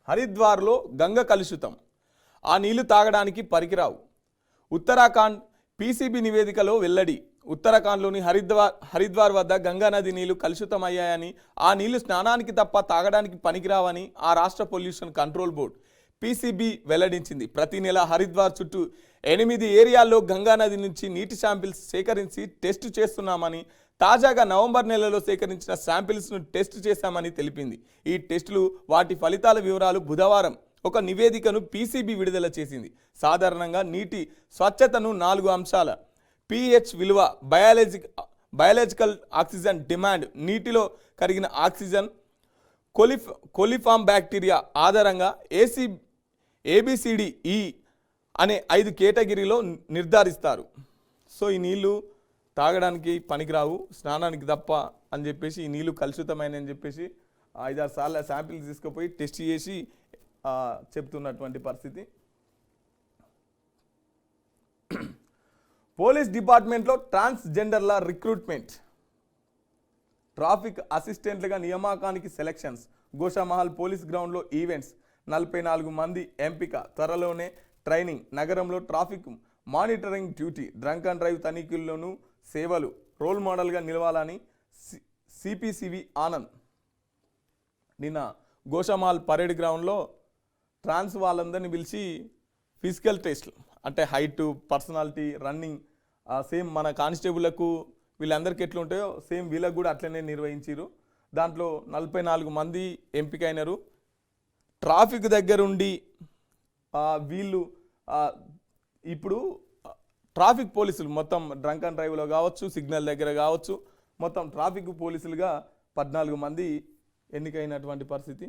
హరిద్వార్లో గంగ కలుషితం, ఆ నీళ్లు తాగడానికి పనికిరావు. ఉత్తరాఖండ్ పీసీబీ నివేదికలో వెల్లడి. ఉత్తరాఖండ్లోని హరిద్వార్ వద్ద గంగా నది నీళ్లు కలుషితమయ్యాయని, ఆ నీళ్లు స్నానానికి తప్ప తాగడానికి పనికిరావని ఆ రాష్ట్ర పొల్యూషన్ కంట్రోల్ బోర్డు పీసీబీ వెల్లడించింది. ప్రతి నెల హరిద్వార్ చుట్టూ 8 ఏరియాల్లో గంగా నది నుంచి నీటి శాంపిల్స్ సేకరించి టెస్ట్ చేస్తున్నామని, తాజాగా నవంబర్ నెలలో సేకరించిన శాంపిల్స్ను టెస్ట్ చేశామని తెలిపింది. ఈ టెస్టులు వాటి ఫలితాల వివరాలు బుధవారం ఒక నివేదికను పీసీబీ విడుదల చేసింది. సాధారణంగా నీటి స్వచ్ఛతను 4 అంశాల pH విలువ, బయాలజికల్ ఆక్సిజన్ డిమాండ్, నీటిలో కరిగిన ఆక్సిజన్, కోలిఫామ్ బ్యాక్టీరియా ఆధారంగా ABCDE అనే 5 కేటగిరీలో నిర్ధారిస్తారు. సో ఈ నీళ్లు తాగడానికి పనికిరావు, స్నానానికి తప్ప అని చెప్పేసి, ఈ నీళ్లు కలుషితమైనని చెప్పేసి 5-6 సార్లు శాంపిల్స్ తీసుకుపోయి టెస్ట్ చేసి చెప్తున్నటువంటి పరిస్థితి. పోలీస్ డిపార్ట్మెంట్లో ట్రాన్స్జెండర్ల రిక్రూట్మెంట్, ట్రాఫిక్ అసిస్టెంట్లుగా నియామకానికి సెలక్షన్స్, గోషామహల్ పోలీస్ గ్రౌండ్లో ఈవెంట్స్, 44 మంది ఎంపిక, త్వరలోనే ట్రైనింగ్, నగరంలో traffic monitoring duty, drunk and drive తనిఖీల్లోనూ సేవలు, రోల్ మోడల్గా నిలవాలని సిపిసివి ఆనంద్. నిన్న గోషామహల్ పరేడ్ గ్రౌండ్లో ట్రాన్స్ వాళ్ళందరినీ పిలిచి ఫిజికల్ టెస్ట్లు, అంటే హైట్, పర్సనాలిటీ, రన్నింగ్, సేమ్ మన కానిస్టేబుల్లకు వీళ్ళందరికీ ఎట్లా ఉంటాయో సేమ్ వీళ్ళకు కూడా అట్లనే నిర్వహించారు. దాంట్లో 44 మంది ఎంపికైనారు. ట్రాఫిక్ దగ్గరుండి వీళ్ళు ఇప్పుడు ట్రాఫిక్ పోలీసులు మొత్తం డ్రంక్ అండ్ డ్రైవ్లో కావచ్చు, సిగ్నల్ దగ్గర కావచ్చు, మొత్తం ట్రాఫిక్ పోలీసులుగా 14 మంది ఎన్నికైనటువంటి పరిస్థితి.